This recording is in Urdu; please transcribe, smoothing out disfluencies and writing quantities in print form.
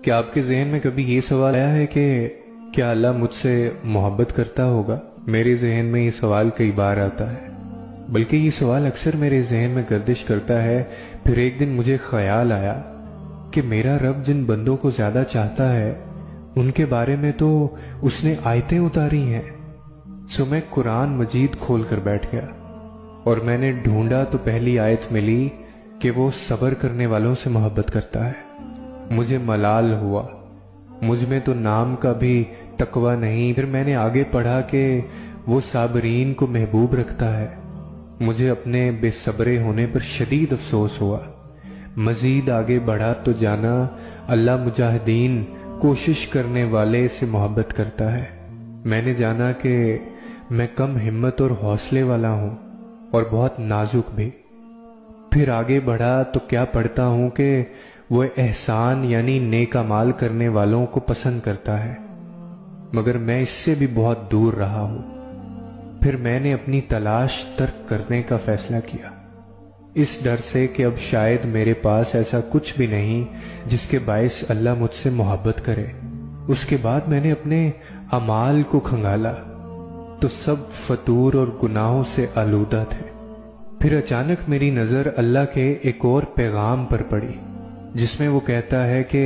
کیا آپ کے ذہن میں کبھی یہ سوال آیا ہے کہ کیا اللہ مجھ سے محبت کرتا ہوگا؟ میرے ذہن میں یہ سوال کئی بار آتا ہے، بلکہ یہ سوال اکثر میرے ذہن میں گردش کرتا ہے۔ پھر ایک دن مجھے خیال آیا کہ میرا رب جن بندوں کو زیادہ چاہتا ہے ان کے بارے میں تو اس نے آیتیں اتاری ہیں۔ سو میں قرآن مجید کھول کر بیٹھ گیا اور میں نے ڈھونڈا تو پہلی آیت ملی کہ وہ صبر کرنے والوں سے محبت کرتا ہے۔ مجھے ملال ہوا، مجھ میں تو نام کا بھی تقوی نہیں۔ پھر میں نے آگے پڑھا کہ وہ صابرین کو محبوب رکھتا ہے۔ مجھے اپنے بے صبرے ہونے پر شدید افسوس ہوا۔ مزید آگے بڑھا تو جانا اللہ مجاہدین، کوشش کرنے والے سے محبت کرتا ہے۔ میں نے جانا کہ میں کم ہمت اور حوصلے والا ہوں اور بہت نازک بھی۔ پھر آگے بڑھا تو کیا پڑھتا ہوں کہ وہ احسان یعنی نیک اعمال کرنے والوں کو پسند کرتا ہے، مگر میں اس سے بھی بہت دور رہا ہوں۔ پھر میں نے اپنی تلاش ترک کرنے کا فیصلہ کیا، اس ڈر سے کہ اب شاید میرے پاس ایسا کچھ بھی نہیں جس کے باعث اللہ مجھ سے محبت کرے۔ اس کے بعد میں نے اپنے اعمال کو کھنگالا تو سب فتور اور گناہوں سے آلودہ تھے۔ پھر اچانک میری نظر اللہ کے ایک اور پیغام پر پڑی جس میں وہ کہتا ہے کہ